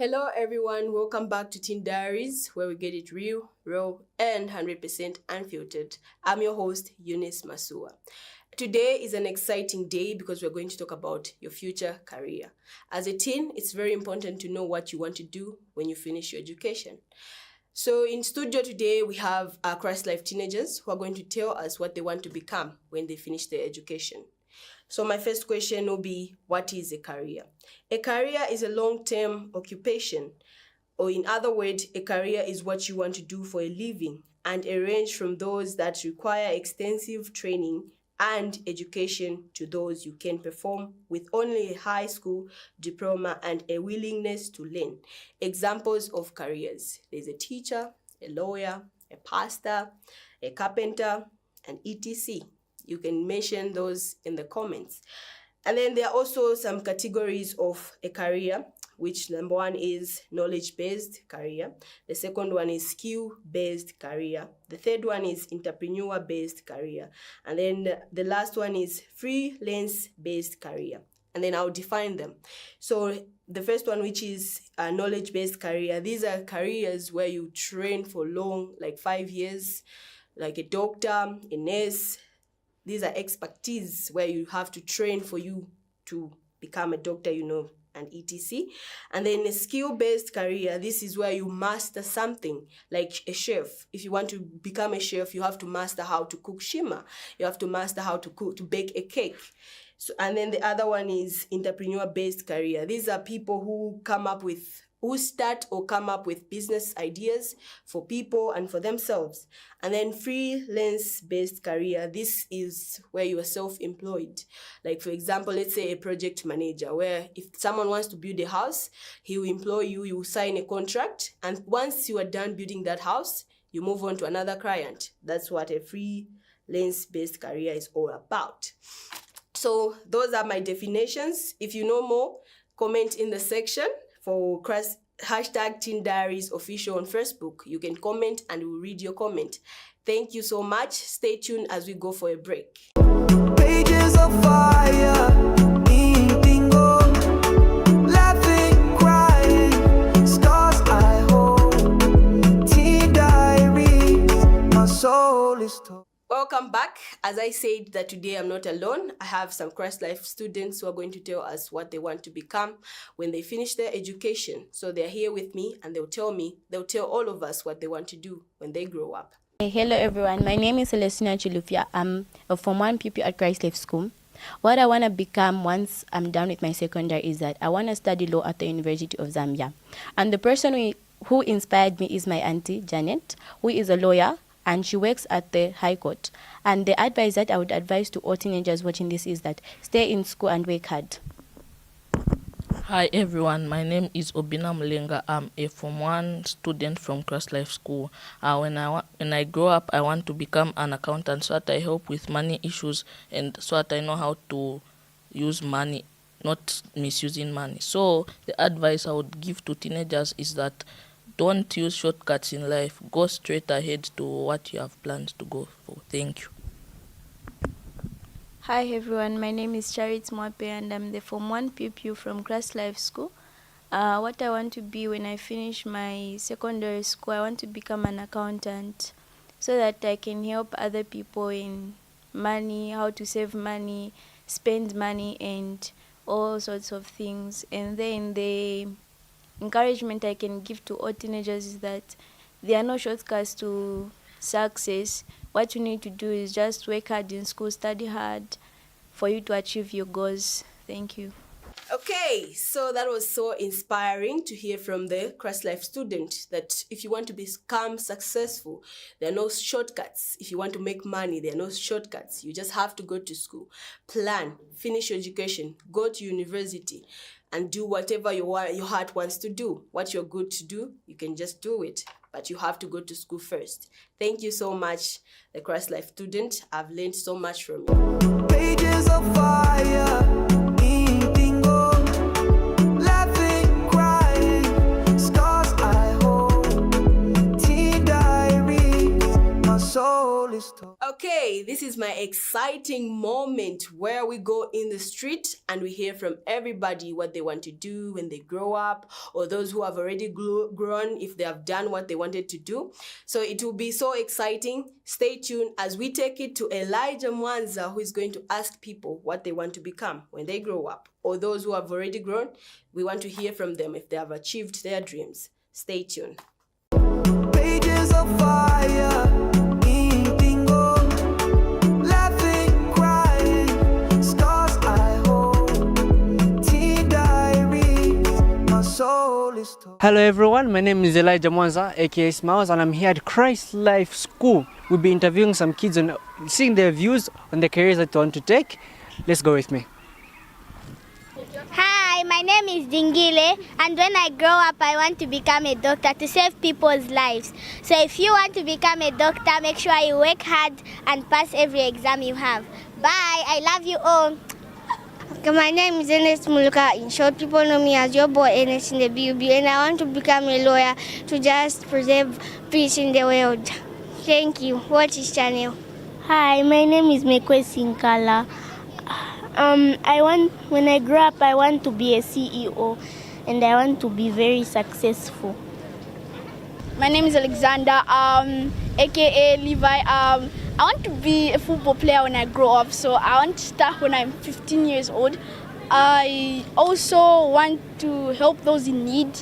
Hello everyone, welcome back to Teen Diaries, where we get it real, raw, and 100% unfiltered. I'm your host, Eunice Masua. Today is an exciting day because we're going to talk about your future career. As a teen, it's very important to know what you want to do when you finish your education. So in studio today, we have our Christ Life teenagers who are going to tell us what they want to become when they finish their education. So my first question will be, what is a career? A career is a long-term occupation, or in other words, a career is what you want to do for a living and a range from those that require extensive training and education to those you can perform with only a high school diploma and a willingness to learn. Examples of careers: there's a teacher, a lawyer, a pastor, a carpenter, and etc. You can mention those in the comments. And then there are also some categories of a career, which number one is knowledge-based career. The second one is skill-based career. The third one is entrepreneur-based career. And then the last one is freelance-based career. And then I'll define them. So the first one, which is a knowledge-based career, these are careers where you train for long, like 5 years, like a doctor, a nurse. These are expertise where you have to train for you to become a doctor, and etc. And then a skill-based career, this is where you master something, like a chef. If you want to become a chef, you have to master how to cook shima. You have to master how to bake a cake. So, and then the other one is entrepreneur-based career. These are people who start or come up with business ideas for people and for themselves. And then freelance-based career, this is where you are self-employed. Like, for example, let's say a project manager, where if someone wants to build a house, he will employ you, you will sign a contract, and once you are done building that house, you move on to another client. That's what a freelance-based career is all about. So those are my definitions. If you know more, comment in the section. For hashtag Teen Diaries official on Facebook. You can comment and we'll read your comment. Thank you so much. Stay tuned as we go for a break. Pages of fire, bingo, laughing, crying, scars I hold, Teen Diaries, my soul is torn. Welcome back. As I said that today I'm not alone. I have some Christ Life students who are going to tell us what they want to become when they finish their education. So they're here with me and they'll tell all of us what they want to do when they grow up. Hello everyone, my name is Celestina Chilufia. I'm a Form 1 pupil at Christ Life School. What I want to become once I'm done with my secondary is that I want to study law at the University of Zambia. And the person who inspired me is my auntie, Janet, who is a lawyer, and she works at the High Court. And the advice that I would advise to all teenagers watching this is that stay in school and work hard. Hi everyone, my name is Obina Mulenga. I'm a Form 1 student from Christ Life School. When I grow up, I want to become an accountant so that I help with money issues and so that I know how to use money, not misusing money. So the advice I would give to teenagers is that don't use shortcuts in life. Go straight ahead to what you have planned to go for. Thank you. Hi everyone, my name is Charit Mwape and I'm the Form 1 pupil from Christ Life School. What I want to be when I finish my secondary school, I want to become an accountant so that I can help other people in money, how to save money, spend money and all sorts of things. And then the encouragement I can give to all teenagers is that there are no shortcuts to success. What you need to do is just work hard in school, study hard for you to achieve your goals. Thank you. Okay, so that was so inspiring to hear from the Christ Life student that if you want to become successful, there are no shortcuts. If you want to make money, there are no shortcuts. You just have to go to school, plan, finish your education, go to university, and do whatever your heart wants to do. What you're good to do, you can just do it. But you have to go to school first. Thank you so much, the Christ Life student. I've learned so much from you. Pages of fire, bingo, laughing, crying, scars I hold, Teen Diaries, my soul is is torn. Okay, this is my exciting moment where we go in the street and we hear from everybody what they want to do when they grow up, or those who have already grown if they have done what they wanted to do. So it will be so exciting. Stay tuned as we take it to Elijah Mwanza, who is going to ask people what they want to become when they grow up, or those who have already grown. We want to hear from them if they have achieved their dreams. Stay tuned. Pages of fire, indigo, laughing, crying, scars I hold, teen diaries, my soul is torn. Hello everyone, my name is Elijah Mwanza, aka Smiles, and I'm here at Christ Life School. We'll be interviewing some kids and seeing their views on the careers that they want to take. Let's go with me. Hi, my name is Dingile, and when I grow up, I want to become a doctor to save people's lives. So if you want to become a doctor, make sure you work hard and pass every exam you have. Bye, I love you all. Okay, my name is Enes Muluka. In short, people know me as your boy Enes in the BUB, and I want to become a lawyer to just preserve peace in the world. Thank you. Watch this channel. Hi, my name is Mekwe Sinkala. When I grow up, I want to be a CEO, and I want to be very successful. My name is Alexander, aka Levi. I want to be a football player when I grow up, so I want to start when I'm 15 years old. I also want to help those in need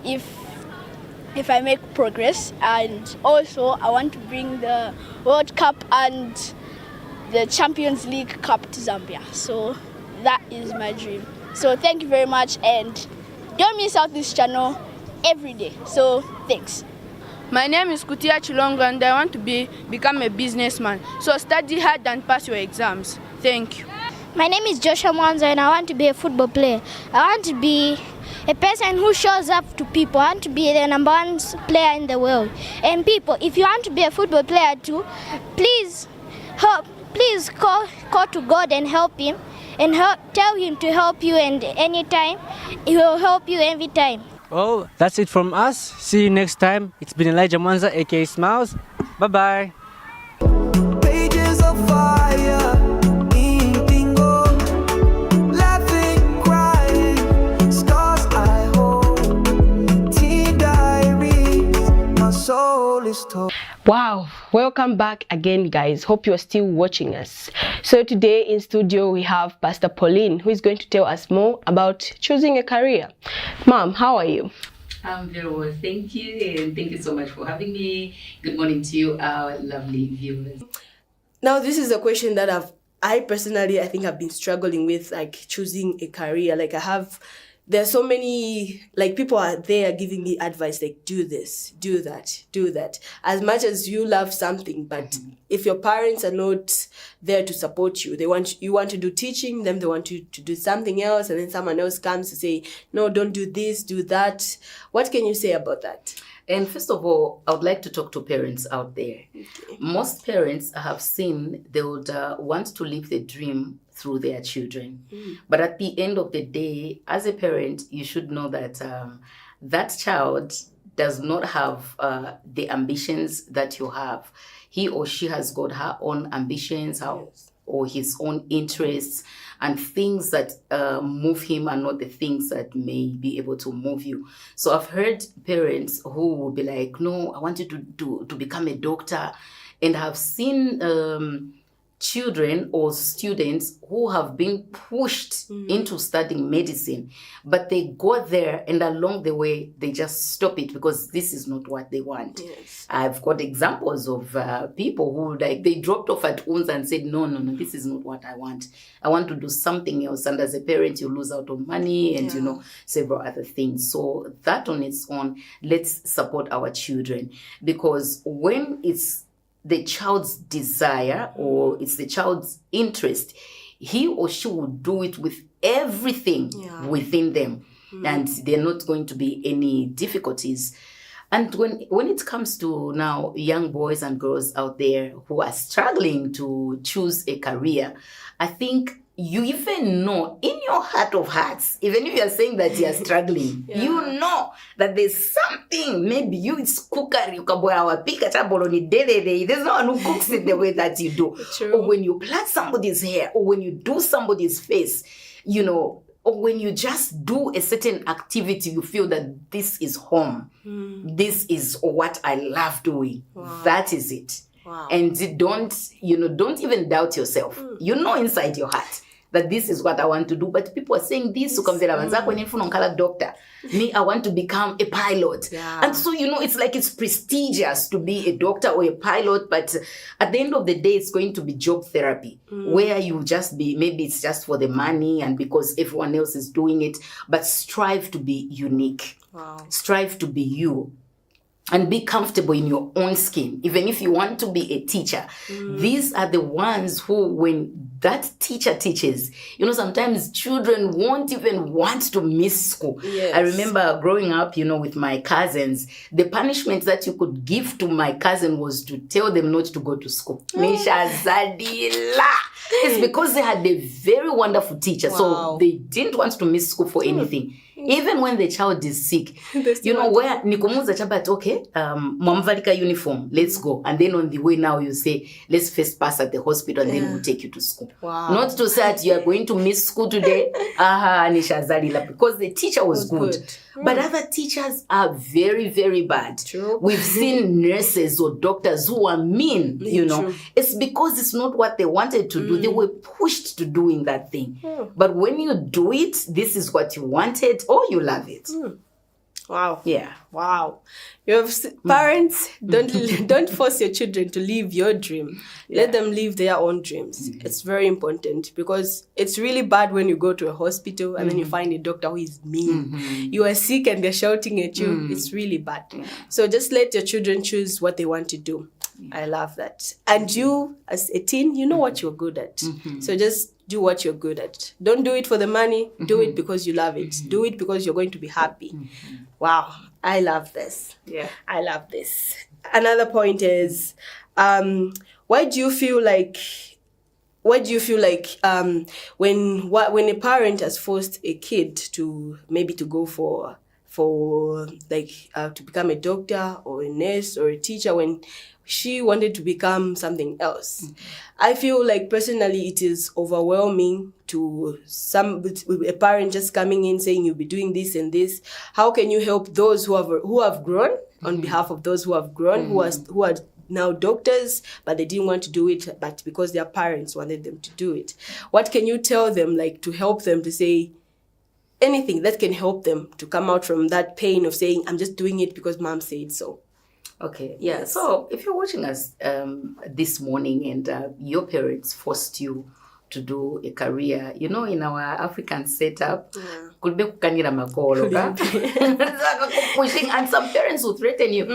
if I make progress, and also I want to bring the World Cup and the Champions League Cup to Zambia. So that is my dream. So thank you very much, and don't miss out this channel every day. So thanks. My name is Kutia Chilongo, and I want to become a businessman. So study hard and pass your exams. Thank you. My name is Joshua Mwanza, and I want to be a football player. I want to be a person who shows up to people. I want to be the number one player in the world. And people, if you want to be a football player too, please call to God and help him, and tell him to help you, and anytime he will help you every time. Well, that's it from us. See you next time. It's been Elijah Mwanza, aka Smiles. Bye-bye. Pages of fire, indigo, laughing, crying, scars I hold, teen diaries, my soul is torn. Wow, welcome back again, guys. Hope you're still watching us. So today in studio we have Pastor Pauline, who is going to tell us more about choosing a career. Mom, how are you? I'm very well, thank you, and thank you so much for having me. Good morning to you, our lovely viewers. Now, this is a question that I personally think I've been struggling with, like choosing a career. Like there's so many, like people are there giving me advice, like do this, do that, do that. As much as you love something, but if your parents are not there to support you, you want to do teaching, then they want you to do something else, and then someone else comes to say, no, don't do this, do that. What can you say about that? And first of all, I would like to talk to parents out there. Okay. Most parents have seen they would want to live the dream through their children. But at the end of the day, as a parent, you should know that that child does not have the ambitions that you have. He or she has got her own ambitions, or his own interests, and things that move him are not the things that may be able to move you. So I've heard parents who will be like, no, I want you to become a doctor. And I've seen children or students who have been pushed into studying medicine, but they go there and along the way they just stop it because this is not what they want. Yes. I've got examples of people who they dropped off at UNS and said, no, this is not what I want. I want to do something else. And as a parent, you lose out on money and several other things. So that on its own, let's support our children, because when it's the child's desire or it's the child's interest, he or she will do it with everything within them, and there are not going to be any difficulties. And when it comes to now young boys and girls out there who are struggling to choose a career, I think you even know in your heart of hearts, even if you're saying that you're struggling, you know that there's something, maybe you it's cookery, there's no one who cooks it the way that you do. True. Or when you plait somebody's hair, or when you do somebody's face, you know, or when you just do a certain activity, you feel that this is home. This is what I love doing. Wow. That is it. Wow. And don't even doubt yourself. You know inside your heart that this is what I want to do. But people are saying this. Doctor. Me, I want to become a pilot. Yeah. And so, you know, it's like it's prestigious to be a doctor or a pilot. But at the end of the day, it's going to be job therapy where you just be, maybe it's just for the money and because everyone else is doing it. But strive to be unique. Wow. Strive to be you. And be comfortable in your own skin. Even if you want to be a teacher, these are the ones who, when that teacher teaches, you know, sometimes children won't even want to miss school. Yes. I remember growing up, you know, with my cousins, the punishment that you could give to my cousin was to tell them not to go to school. Misha Zadila. It's because they had a very wonderful teacher. Wow. So they didn't want to miss school for anything. Even when the child is sick, you know, where Nikumuza Chabat, okay, Mwamvalika uniform, let's go. And then on the way now you say, let's first pass at the hospital and then we'll take you to school. Wow. Not to say that you are going to miss school today, because the teacher was good. But other teachers are very, very bad. True. We've seen nurses or doctors who are mean, you know. True. It's because it's not what they wanted to do. They were pushed to doing that thing. But when you do it, this is what you wanted, or you love it. Wow. Yeah. Wow. You have parents, don't force your children to live your dream. Let them live their own dreams. It's very important because it's really bad when you go to a hospital and then you find a doctor who is mean. You are sick and they're shouting at you. It's really bad. So just let your children choose what they want to do. I love that. And you, as a teen, you know what you're good at. So just do what you're good at. Don't do it for the money. Do it because you love it. Do it because you're going to be happy. Wow. I love this. Yeah. I love this. Another point is, why do you feel like when a parent has forced a kid to maybe to go for to become a doctor or a nurse or a teacher when she wanted to become something else? I feel like personally it is overwhelming to a parent just coming in saying you'll be doing this and this. How can you help those who have grown on behalf of those who have grown, who are now doctors, but they didn't want to do it, but because their parents wanted them to do it? What can you tell them, like, to help them to say anything that can help them to come out from that pain of saying, I'm just doing it because mom said so? Okay. Yeah. So if you're watching us this morning and your parents forced you to do a career, you know, in our African setup, could be kukanira makolo, pushing, and some parents will threaten you.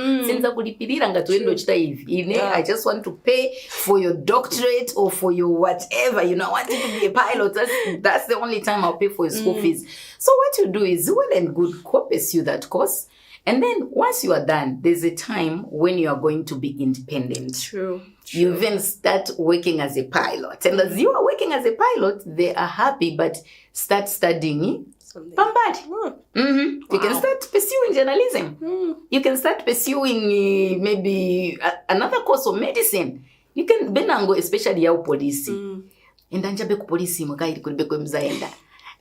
I just want to pay for your doctorate or for your whatever. You know, I want you to be a pilot. That's the only time I'll pay for your school fees. So what you do is, well and good, pursue that course. And then once you are done, there's a time when you are going to be independent. True. You even start working as a pilot. And as you are working as a pilot, they are happy, but start studying Pambad. You can start pursuing journalism. You can start pursuing maybe another course of medicine. You can benango, especially your police. And then jabe ku police mukai kulbe ko mzaenda.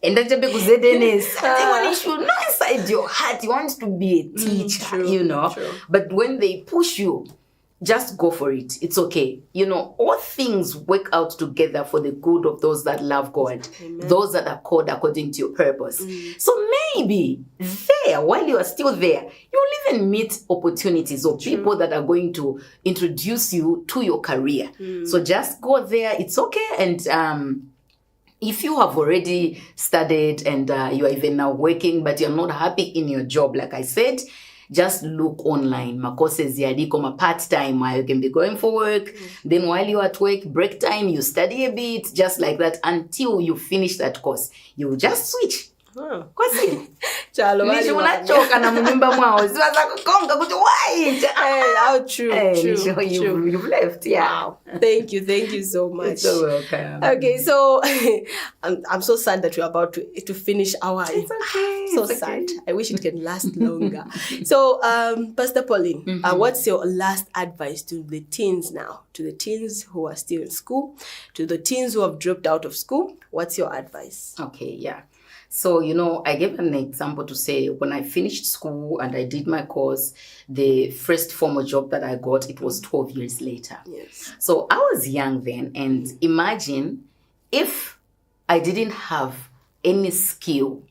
And then jabe ku ZNS. I think when you should know inside your heart, you want to be a teacher, you know. True. But when they push you, just go for it. It's okay. You know, all things work out together for the good of those that love God. Amen. Those that are called according to your purpose. So maybe there, while you are still there, you'll even meet opportunities or people that are going to introduce you to your career. So just go there. It's okay. And if you have already studied and you are even now working, but you're not happy in your job, like I said, just look online. My courses are part-time while you can be going for work. Then while you're at work, break time, you study a bit, just like that, until you finish that course. You just switch. Chalo, Oh, true, And true, so true. you've left. Yeah. Wow. Thank you so much. You're so welcome. Okay, so I'm so sad that we're about to finish our. It's okay. So it's sad. okay. I wish it can last longer. So, Pastor Pauline, what's your last advice to the teens now? To the teens who are still in school, to the teens who have dropped out of school, what's your advice? Okay, yeah. So, I gave an example to say when I finished school and I did my course, the first formal job that I got, it was 12 years later. Yes. So I was young then, and imagine if I didn't have any skill,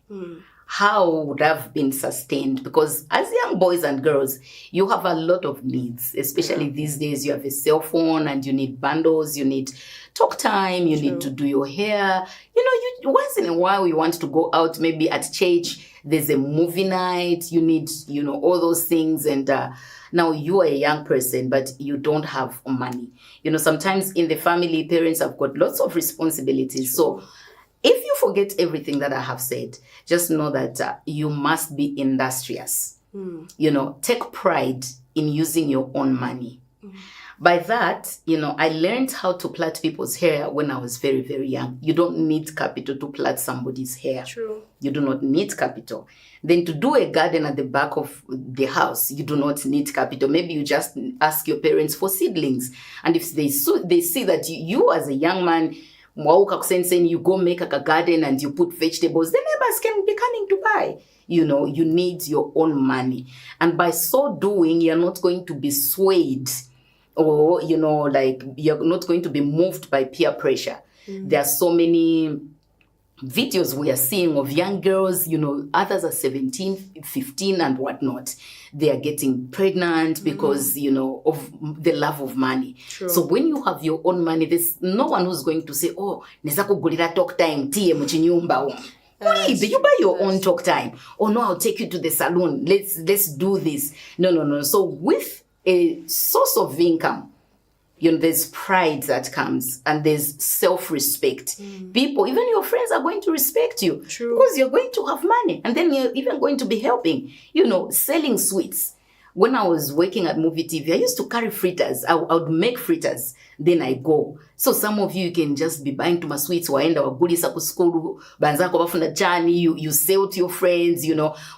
how would I have been sustained? Because as young boys and girls, you have a lot of needs, especially these days. You have a cell phone and you need bundles, you need talk time, you need to do your hair. You once in a while you want to go out, maybe at church, there's a movie night, you need, all those things. And now you are a young person, but you don't have money. Sometimes in the family, parents have got lots of responsibilities. So if you forget everything that I have said, just know that you must be industrious. Take pride in using your own money. By that, I learned how to plait people's hair when I was very, very young. You don't need capital to plait somebody's hair. True. You do not need capital. Then to do a garden at the back of the house, you do not need capital. Maybe you just ask your parents for seedlings. And if they see that you as a young man, you go make a garden and you put vegetables, the neighbors can be coming to buy. You need your own money. And by so doing, you're not going to be swayed or, you're not going to be moved by peer pressure. There are so many videos we are seeing of young girls, others are 17, 15 and whatnot. They are getting pregnant because, of the love of money. True. So when you have your own money, there's no one who's going to say, oh, neza kugulira talk time, tiye muchinyumba. You buy your own talk time. Oh no, I'll take you to the salon. Let's do this. No. So with a source of income, there's pride that comes and there's self-respect. People, even your friends are going to respect you. True. Because you're going to have money and then you're even going to be helping, selling sweets. When I was working at Movie TV, I used to carry fritters. I would make fritters. Then I go. So some of you can just be buying to my sweets. Waenda wagulisa ku school. Banzako bafuna chani. You sell to your friends.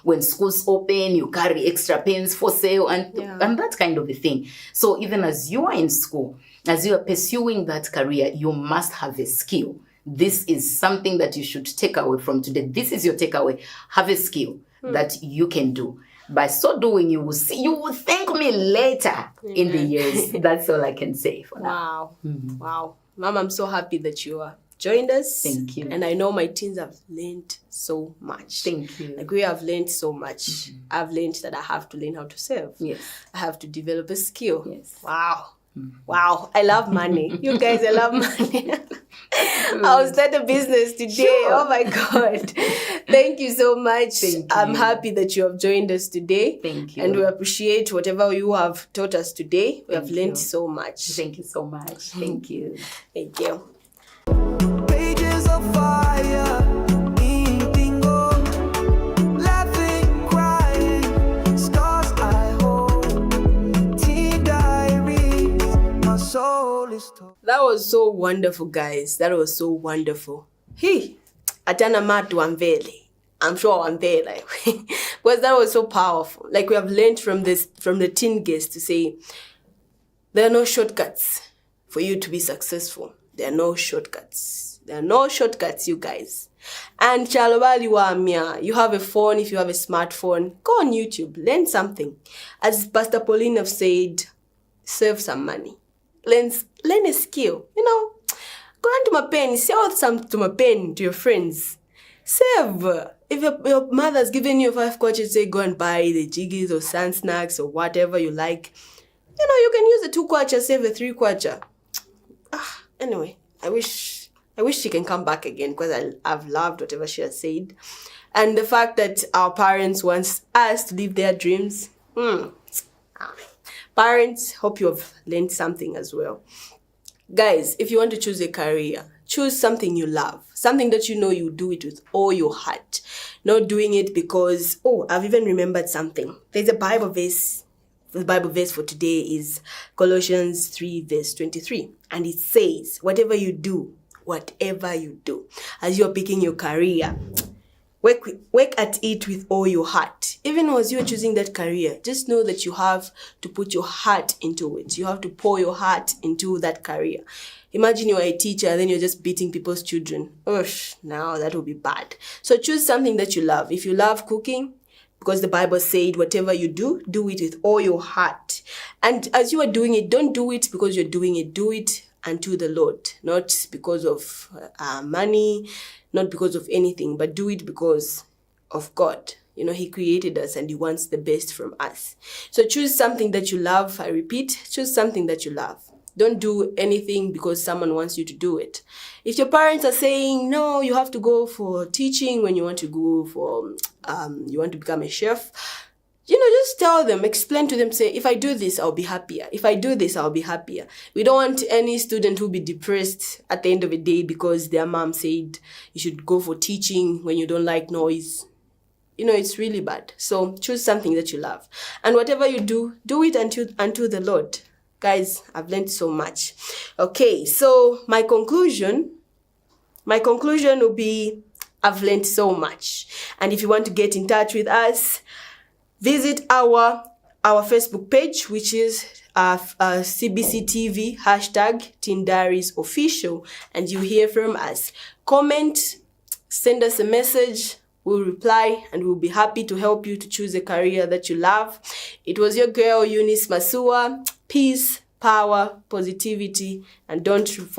When schools open, you carry extra pens for sale and that kind of a thing. So even as you are in school, as you are pursuing that career, you must have a skill. This is something that you should take away from today. This is your takeaway. Have a skill that you can do. By so doing, you will thank me later in the years. That's all I can say for now. Wow. Mom, I'm so happy that you are joined us. Thank you. And I know my teens have learned so much. Thank you. Like we have learned so much. I've learned that I have to learn how to serve. Yes. I have to develop a skill. Yes. Wow. Wow. I love money. You guys, I love money. I'll start a business today. Sure. Oh my God. Thank you so much. Thank I'm you. happy that you have joined us today. Thank you. And we appreciate whatever you have taught us today. We have Thank learned you. so much. Thank you so much. Thank you. Thank you. Pages of fire, indigo, laughing, crying, scars I hold, teen diaries, my soul is torn. That was so wonderful, guys. That was so wonderful. Hey, atana matu amvele. I'm sure I'm there, like, because that was so powerful. Like we have learned from the teen guests to say, there are no shortcuts for you to be successful. There are no shortcuts. There are no shortcuts, you guys. And chalobali wamia, you have a phone. If you have a smartphone, go on YouTube, learn something. As Pastor Pauline have said, save some money. Learn a skill. Go on to my pen, sell some to my pen to your friends. Save. If your mother's giving you 5 kwacha, say go and buy the jiggies or sand snacks or whatever you like. You can use the 2 kwacha, save the 3 kwacha. Anyway, I wish she can come back again because I've loved whatever she has said. And the fact that our parents want us to live their dreams. Parents, hope you have learned something as well. Guys, if you want to choose a career, choose something you love. Something that you do it with all your heart. Not doing it because, I've even remembered something. There's a Bible verse The Bible verse for today is Colossians 3 verse 23. And it says, whatever you do, as you're picking your career, work at it with all your heart. Even as you're choosing that career, just know that you have to put your heart into it. You have to pour your heart into that career. Imagine you are a teacher and then you're just beating people's children. Now that would be bad. So choose something that you love. If you love cooking, because the Bible said, whatever you do, do it with all your heart. And as you are doing it, don't do it because you're doing it. Do it unto the Lord, not because of money, not because of anything, but do it because of God. You know, He created us and He wants the best from us. So choose something that you love. I repeat, choose something that you love. Don't do anything because someone wants you to do it. If your parents are saying, no, you have to go for teaching when you want to go for, you want to become a chef, just tell them, explain to them, say, if I do this, I'll be happier. If I do this, I'll be happier. We don't want any student who be depressed at the end of the day because their mom said you should go for teaching when you don't like noise. It's really bad. So choose something that you love. And whatever you do, do it unto the Lord. Guys, I've learned so much. Okay, so my conclusion will be, I've learned so much. And if you want to get in touch with us, visit our Facebook page, which is CBC TV, Teen Diaries Official, and you hear from us. Comment, send us a message, we'll reply, and we'll be happy to help you to choose a career that you love. It was your girl, Eunice Masua. Peace, power, positivity, and don't forget